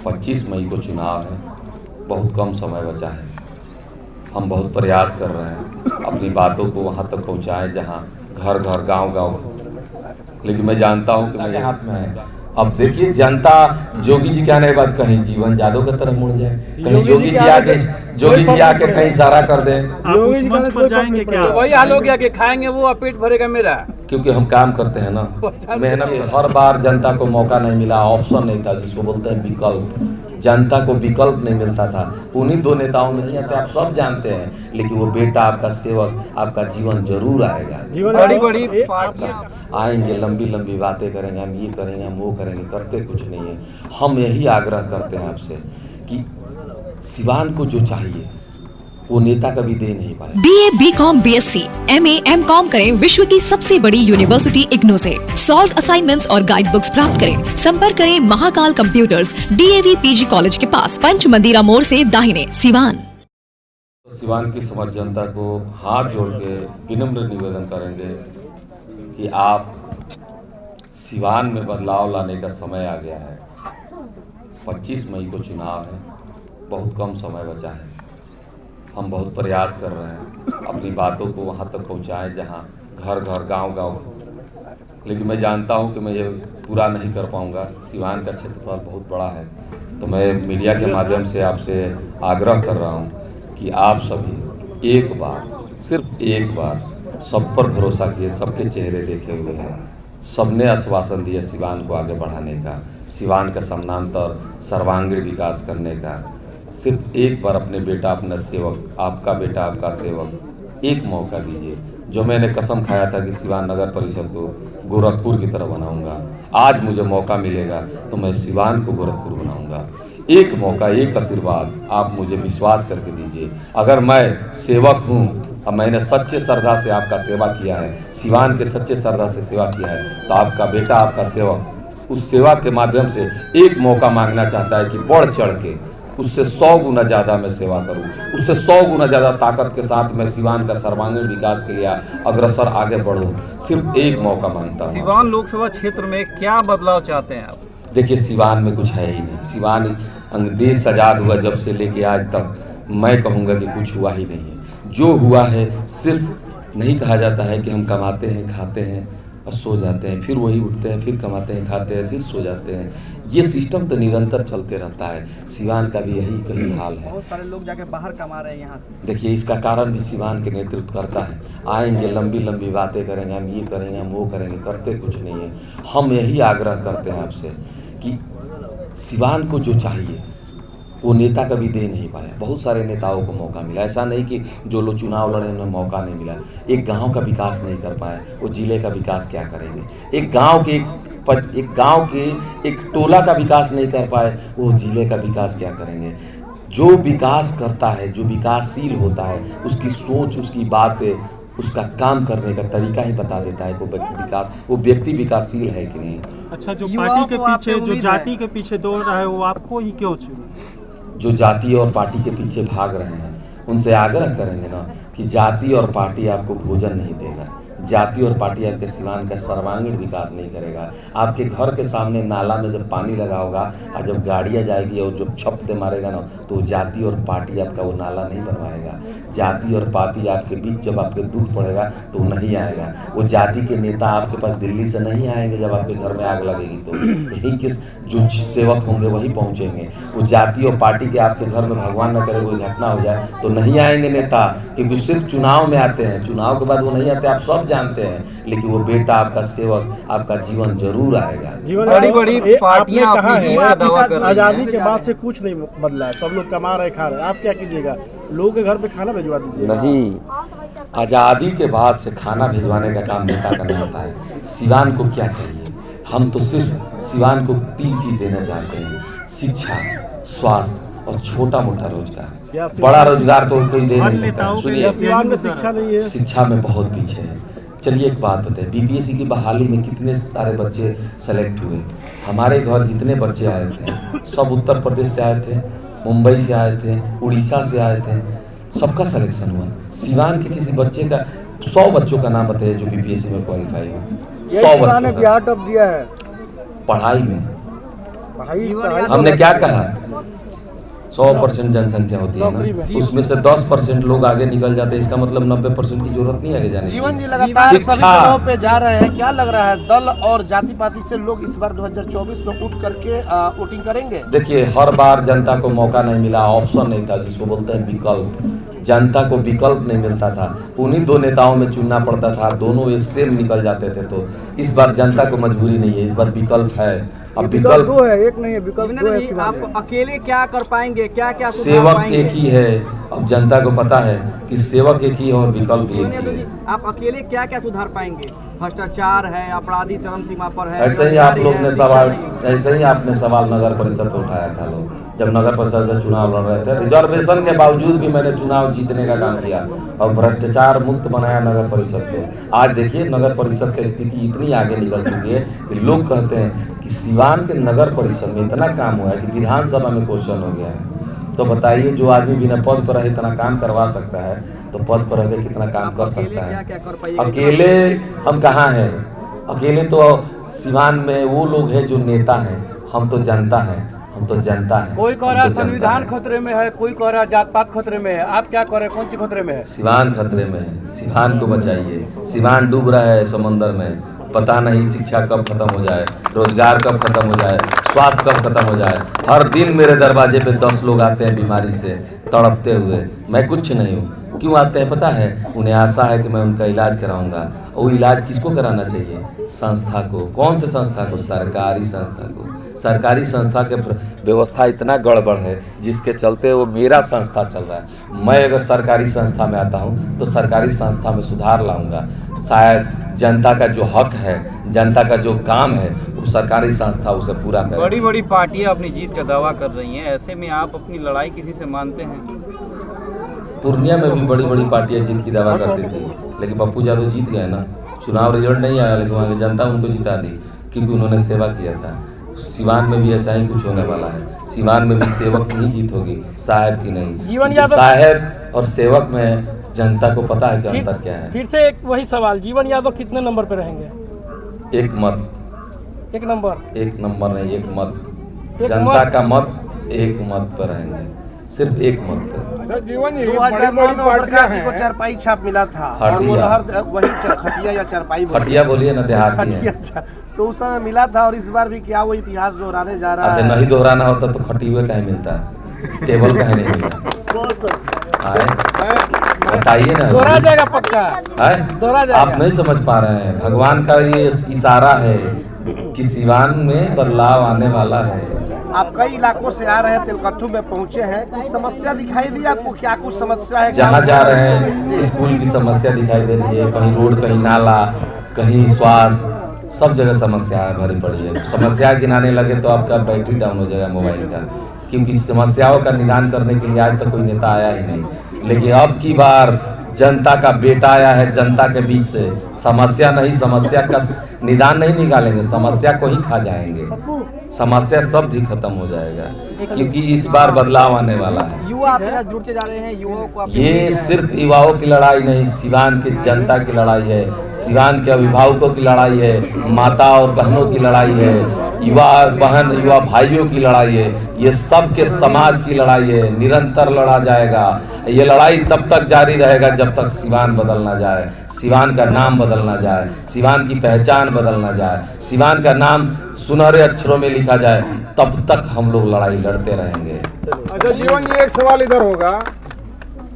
25 मई को चुनाव है, बहुत कम समय बचा है। हम बहुत प्रयास कर रहे हैं अपनी बातों को वहाँ तक पहुँचाएं जहाँ घर घर गांव-गांव, लेकिन मैं जानता हूँ कि मेरे हाथ में है। अब देखिए जनता, जोगी जी क्या नई बात कहीं जीवन जादव की तरफ मुड़ जाए, कहीं जोगी जी आके कहीं इशारा कर दें। आप उस मंच पर जाएंगे क्या? तो वही हाल हो गया कि खाएंगे वो और पेट भरेगा मेरा। क्योंकि हम काम करते हैं ना, मेहनत। हर बार जनता को मौका नहीं मिला, ऑप्शन नहीं था, जिसको बोलते हैं विकल्प। जनता को विकल्प नहीं मिलता था। उन्हीं दो नेताओं में नहीं आते, आप सब जानते हैं, लेकिन वो बेटा आपका सेवक, आपका जीवन जरूर आएगा। बड़ी बड़ी पार्टियां आएंगे, लंबी लंबी बातें करेंगे, हम ये करेंगे, हम वो करेंगे, करते कुछ नहीं है। हम यही आग्रह करते हैं आपसे कि सिवान को जो चाहिए वो नेता कभी दे नहीं पाए। BA, BCom, BSc, MA, MCom करें विश्व की सबसे बड़ी यूनिवर्सिटी इग्नू से। सॉल्व असाइनमेंट्स और गाइड बुक्स प्राप्त करें। संपर्क करें Mahakal computers, DAV PG college के पास, पंच मंदिरा मोड़ से दाहिने, सिवान। सिवान की समस्त जनता को हाथ जोड़ के विनम्र निवेदन करेंगे कि आप सिवान में बदलाव लाने का समय आ गया है। 25 मई को चुनाव है, बहुत कम समय बचा है। हम बहुत प्रयास कर रहे हैं अपनी बातों को वहाँ तक पहुँचाएं जहाँ घर घर गांव-गांव, लेकिन मैं जानता हूँ कि मैं ये पूरा नहीं कर पाऊँगा। सिवान का क्षेत्रफल बहुत बड़ा है, तो मैं मीडिया के माध्यम से आपसे आग्रह कर रहा हूँ कि आप सभी एक बार, सिर्फ एक बार सब पर भरोसा किए, सबके चेहरे देखे हुए हैं। सबने आश्वासन दिया सिवान को आगे बढ़ाने का, सिवान का समानांतर सर्वांगीण विकास करने का। सिर्फ एक बार अपने बेटा, अपना सेवक, आपका बेटा, आपका सेवक, एक मौका दीजिए। जो मैंने कसम खाया था कि सिवान नगर परिषद को गोरखपुर की तरह बनाऊंगा, आज मुझे मौका मिलेगा तो मैं सिवान को गोरखपुर बनाऊंगा। एक मौका, एक आशीर्वाद आप मुझे विश्वास करके दीजिए। अगर मैं सेवक हूँ और मैंने सच्चे श्रद्धा से आपका सेवा किया है, सिवान के सच्चे श्रद्धा से सेवा किया है, तो आपका बेटा, आपका सेवक उस सेवा के माध्यम से एक मौका मांगना चाहता है कि बढ़ चढ़ के उससे 100 गुना ज़्यादा मैं सेवा करूं, उससे 100 गुना ज़्यादा ताकत के साथ मैं सिवान का सर्वांगीण विकास के लिए अग्रसर आगे बढ़ूं। सिर्फ एक मौका मांगता हूं। सिवान लोकसभा क्षेत्र में क्या बदलाव चाहते हैं आप? देखिए, सिवान में कुछ है ही नहीं। सिवान देश आज़ाद हुआ जब से लेके आज तक, मैं कहूँगा कि कुछ हुआ ही नहीं है। जो हुआ है सिर्फ, नहीं कहा जाता है कि हम कमाते हैं, खाते हैं और सो जाते हैं, फिर वही उठते हैं, फिर कमाते हैं, खाते हैं, फिर सो जाते हैं। ये सिस्टम तो निरंतर चलते रहता है। सिवान का भी यही कहीं हाल है। बहुत सारे लोग जाके बाहर कमा रहे हैं यहाँ से। देखिए, इसका कारण भी सिवान के नेतृत्व करता है। आएंगे, लंबी लंबी बातें करेंगे, हम ये करेंगे, हम वो करेंगे, करते कुछ नहीं है। हम यही आग्रह करते हैं आपसे कि सिवान को जो चाहिए वो नेता कभी दे नहीं पाया। बहुत सारे नेताओं को मौका मिला, ऐसा नहीं कि जो लोग चुनाव लड़े उन्हें मौका नहीं मिला। एक गांव का विकास नहीं कर पाए, वो जिले का विकास क्या करेंगे? एक गांव के एक टोला का विकास नहीं कर पाए, वो जिले का विकास क्या करेंगे? जो विकास करता है, जो विकासशील होता है, उसकी सोच, उसकी बातें, उसका काम करने का तरीका ही बता देता है वो व्यक्ति विकासशील है कि नहीं। अच्छा, जो पार्टी के पीछे, जो जाति के पीछे दौड़ रहा है, वो आपको ही क्यों चुने? जो जाति और पार्टी के पीछे भाग रहे हैं, उनसे आग्रह करेंगे ना कि जाति और पार्टी आपको भोजन नहीं देगा, जाति और पार्टी आपके सिवान का सर्वांगीण विकास नहीं करेगा। आपके घर के सामने नाला में जब पानी लगा होगा और जब गाड़ियाँ जाएगी और जब छपते मारेगा ना, तो जाति और पार्टी आपका वो नाला नहीं बनवाएगा। जाति और पार्टी आपके बीच जब आपके दुख पड़ेगा तो नहीं आएगा। वो जाति के नेता आपके पास दिल्ली से नहीं आएंगे जब आपके घर में आग लगेगी, तो यही किस जो सेवक होंगे वही पहुँचेंगे। वो जाति और पार्टी के आपके घर में भगवान न करे कोई घटना हो जाए तो नहीं आएंगे नेता, क्योंकि सिर्फ चुनाव में आते हैं, चुनाव के बाद वो नहीं आते, आप सब जानते हैं। लेकिन वो बेटा, आपका सेवक, आपका जीवन जरूर आएगा। बड़ी बड़ी पार्टियां आजादी के बाद से कुछ नहीं बदला है, सब लोग कमा रहे, खा रहे। आप क्या कीजिएगा? लोगों के घर पे खाना भिजवा दीजिए। नहीं, आज़ादी के बाद से खाना भिजवाने का काम नेता का नहीं होता है। सिवान को क्या चाहिए? हम तो सिर्फ सिवान को 3 चीज़ देना चाहते हैं: शिक्षा, स्वास्थ्य और छोटा मोटा रोजगार। बड़ा रोजगार तो कोई दे नहीं सकता। सुनिए, सिवान में शिक्षा नहीं है, शिक्षा में बहुत पीछे है। चलिए एक बात बताएं, बीपीएससी की बहाली में कितने सारे बच्चे सेलेक्ट हुए? हमारे घर जितने बच्चे आए थे सब उत्तर प्रदेश से आए थे, मुंबई से आए थे, उड़ीसा से आए थे, सबका सिलेक्शन हुआ। सिवान के किसी बच्चे का, 100 बच्चों का नाम बताइए जो बीपीएससी में क्वालिफाई हुआ। 100 बच्चों बिहार टॉप दिया है पढ़ाई में। हमने क्या कहा, 100% जनसंख्या होती है ना, उसमें से 10% लोग आगे निकल जाते हैं, इसका मतलब 90% की जरूरत नहीं आगे जाने की। जीवन जी लगातार सभी जगहों पे जा रहे हैं, क्या लग रहा है दल और जाति पाति से लोग इस बार 2024 में उठ करके वोटिंग करेंगे? देखिए, हर बार जनता को मौका नहीं मिला, ऑप्शन नहीं था, जिसको बोलते हैं विकल्प। जनता को विकल्प नहीं मिलता था, उन्हीं दो नेताओं में चुनना पड़ता था, दोनों एक से निकल जाते थे। तो इस बार जनता को मजबूरी नहीं है, इस बार विकल्प है। अब विकल्प दो है, एक नहीं है, विकल्प दो है। आप अकेले क्या कर पाएंगे, क्या क्या सुधार सेवक पाएंगे? एक ही है, अब जनता को पता है कि सेवक एक ही है और विकल्प एक ही है। आप अकेले क्या क्या सुधार पाएंगे? भ्रष्टाचार है, अपराधी चरम सीमा पर है, ऐसे ही आप लोग ने सवाल, ऐसे ही आपने सवाल नगर परिषद पर उठाया था। लोग जब नगर परिषद से चुनाव लड़ रहे थे, रिजर्वेशन के बावजूद भी मैंने चुनाव जीतने का काम किया और भ्रष्टाचार मुक्त बनाया नगर परिषद को। आज देखिए, नगर परिषद की स्थिति इतनी आगे निकल चुकी है कि लोग कहते हैं कि सिवान के नगर परिषद में इतना काम हुआ है कि विधानसभा में क्वेश्चन हो गया है। तो बताइए, जो आदमी बिना पद पर रहे इतना काम करवा सकता है, तो पद पर रह कितना काम कर सकता है? अकेले हम कहाँ हैं? अकेले तो सिवान में वो लोग हैं जो नेता हैं, हम तो जनता हैं, हम तो जनता है। कोई कह रहा है संविधान खतरे में है, कोई कह रहा है जात पात खतरे में है, आप क्या कह रहे हैं, कौन सी खतरे में है? सिवान खतरे में है, सिवान को बचाइए। सिवान डूब रहा है समंदर में, पता नहीं शिक्षा कब खत्म हो जाए, रोजगार कब खत्म हो जाए, स्वास्थ्य कब खत्म हो जाए। हर दिन मेरे दरवाजे पे 10 लोग आते हैं बीमारी से तड़पते हुए, मैं कुछ नहीं हूँ। क्यों आते हैं पता है? उन्हें आशा है कि मैं उनका इलाज कराऊंगा। वो इलाज किसको कराना चाहिए? संस्था को। कौन से संस्था को? सरकारी संस्था को। सरकारी संस्था के व्यवस्था इतना गड़बड़ है जिसके चलते वो मेरा संस्था चल रहा है। मैं अगर सरकारी संस्था में आता हूँ तो सरकारी संस्था में सुधार लाऊंगा। शायद जनता का जो हक है, जनता का जो काम है, वो सरकारी संस्था उसे पूरा करे। बड़ी बड़ी पार्टियां अपनी जीत का दावा कर रही हैं, ऐसे में आप अपनी लड़ाई किसी से मानते हैं? पूर्णिया में भी बड़ी बड़ी पार्टियां जीत की दावा करती थी, लेकिन पप्पू यादव जीत गए ना। चुनाव रिजल्ट नहीं आया, लेकिन वहाँ की जनता उनको जिता दी क्योंकि उन्होंने सेवा किया था। सिवान में भी ऐसा ही कुछ होने वाला है। सिवान में भी सेवक की ही जीत होगी, साहब की नहीं। साहब और सेवक में जनता को पता है कि अंतर क्या है। फिर से एक वही सवाल, जीवन यादव कितने नंबर पे रहेंगे? एक मत, एक नंबर नहीं, एक मत। जनता का मत एक मत पर रहेंगे, सिर्फ एक मत पर। 2009 में प्रकाश जी को चारपाई छाप मिला था और वो लहर वही खटिया या चारपाई खटिया बोलिए ना, देहाती है। तो उस समय मिला था और इस बार भी क्या वो इतिहास दोहराने जा रहा है? अच्छा, नहीं दोहराना होता तो खटिया कहीं मिलता है, टेबल कहीं नहीं मिलता। बताइए ना, दोहरा जाएगा पक्का है? दोहरा जाएगा। आप नहीं समझ पा रहे हैं, भगवान का ये इशारा है कि सिवान में बदलाव आने वाला है। आप कई इलाकों से आ रहे हैं, तिलकत्थू में पहुंचे हैं, कुछ समस्या दिखाई दी आपको? क्या कुछ समस्या है? जहाँ जा रहे हैं स्कूल की समस्या दिखाई दे रही है, कहीं रोड, कहीं नाला, कहीं स्वास्थ्य, सब जगह समस्या भरी पड़ी है। समस्या गिनाने लगे तो आपका बैटरी डाउन हो जाएगा मोबाइल का, क्योंकि समस्याओं का निदान करने के लिए आज तक कोई नेता आया ही नहीं। लेकिन अब की बार जनता का बेटा आया है जनता के बीच से। समस्या नहीं, समस्या का निदान नहीं निकालेंगे, समस्या को ही खा जाएंगे। समस्या सब ही खत्म हो जाएगा, क्योंकि इस बार बदलाव आने वाला है। युवा आपके साथ जुड़ते जा रहे हैं, युवाओं को ये सिर्फ युवाओं की लड़ाई नहीं, सिवान की जनता की लड़ाई है, सिवान के अभिभावकों की लड़ाई है, माता और बहनों की लड़ाई है, युवा बहन युवा भाइयों की लड़ाई है, ये सब के समाज की लड़ाई है। निरंतर लड़ा जाएगा। ये लड़ाई तब तक जारी रहेगा जब तक सिवान बदल ना जाए, सिवान का नाम बदल ना जाए, सिवान की पहचान बदल ना जाए, सिवान का नाम सुनहरे अक्षरों में लिखा जाए, तब तक हम लोग लड़ाई लड़ते रहेंगे। अच्छा जीवन जी, एक सवाल इधर होगा,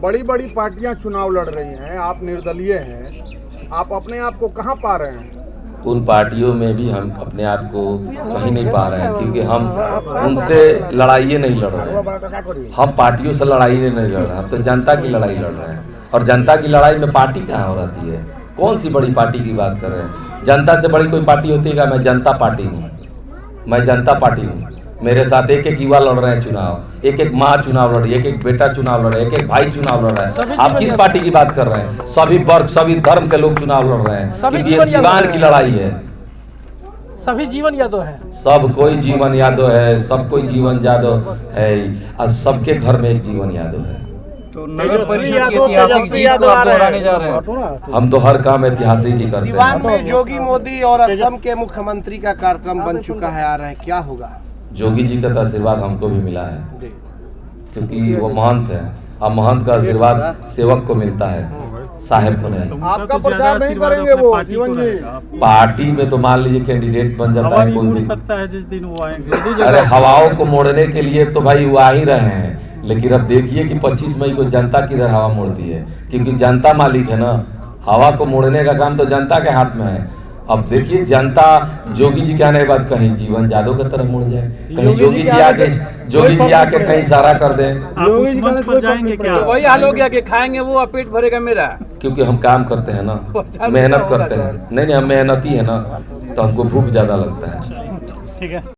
बड़ी बड़ी पार्टियां चुनाव लड़ रही हैं, आप निर्दलीय हैं, आप अपने आप को कहाँ पा रहे हैं? उन पार्टियों में भी हम अपने आप को कहीं नहीं पा रहे हैं, क्योंकि हम उनसे लड़ाई नहीं लड़ रहे हैं। हम पार्टियों से लड़ाई नहीं लड़ रहे हैं, हम तो जनता की लड़ाई लड़ रहे हैं। और जनता की लड़ाई में पार्टी कहाँ हो रहती है? कौन सी बड़ी पार्टी की बात कर रहे हैं? जनता से बड़ी कोई पार्टी होती है क्या? मैं जनता पार्टी हूँ, मैं जनता पार्टी हूँ। मेरे साथ एक एक युवा लड़ रहे हैं चुनाव, एक एक माँ चुनाव लड़ रही है, एक एक बेटा चुनाव लड़ रहा है, एक एक भाई चुनाव लड़ रहा है। आप किस पार्टी की बात कर रहे हैं? सभी वर्ग, सभी धर्म के लोग चुनाव लड़ रहे हैं, क्योंकि ये सिवान की लड़ाई है। सभी जीवन यादव है, सब कोई जीवन यादव है, सब कोई जीवन यादव है, और सबके घर में एक जीवन यादव है। तो नगर परिषद की ऐतिहासिक जीत को आप दोहराने जा रहे हैं। हम तो हर काम ऐतिहासिक ही करते सिवान हैं। में जोगी मोदी और असम के मुख्यमंत्री का कार्यक्रम बन चुका है, आ रहे हैं, क्या होगा? जोगी जी का तो आशीर्वाद हमको भी मिला है, जी। क्योंकि वो महंत है और महंत का आशीर्वाद सेवक को मिलता है, साहेब को नहीं। उनका आपका तो ज्यादा प्रचार नहीं आशीर्वाद करेंगे अपने वो, पार्टी को जीवन जी? रहेगा। पार्टी में तो मान लीजिए कैंडिडेट बन जाता हवा है भी कोई उड़ भी। सकता है जिस दिन वो आएंगे। अरे हवाओं को मोड़ने के लिए तो भाई वो आ ही रहे हैं, लेकिन अब देखिए कि 25 मई को जनता किधर हवा मोड़ती है, क्योंकि जनता मालिक है ना। हवा को मोड़ने का काम तो जनता के हाथ में है। अब देखिए जनता जोगी जी कहने के बाद कहीं जीवन यादव की तरफ मुड़ जाए, कहीं जोगी जी आके कहीं इशारा कर दें, आप उस मंच पर जाएंगे क्या? तो वही हाल हो गया कि खाएंगे वो और पेट भरेगा मेरा। क्योंकि हम काम करते हैं ना, मेहनत करते हैं। नहीं हम मेहनती है ना, तो हमको भूख ज्यादा लगता है। ठीक है।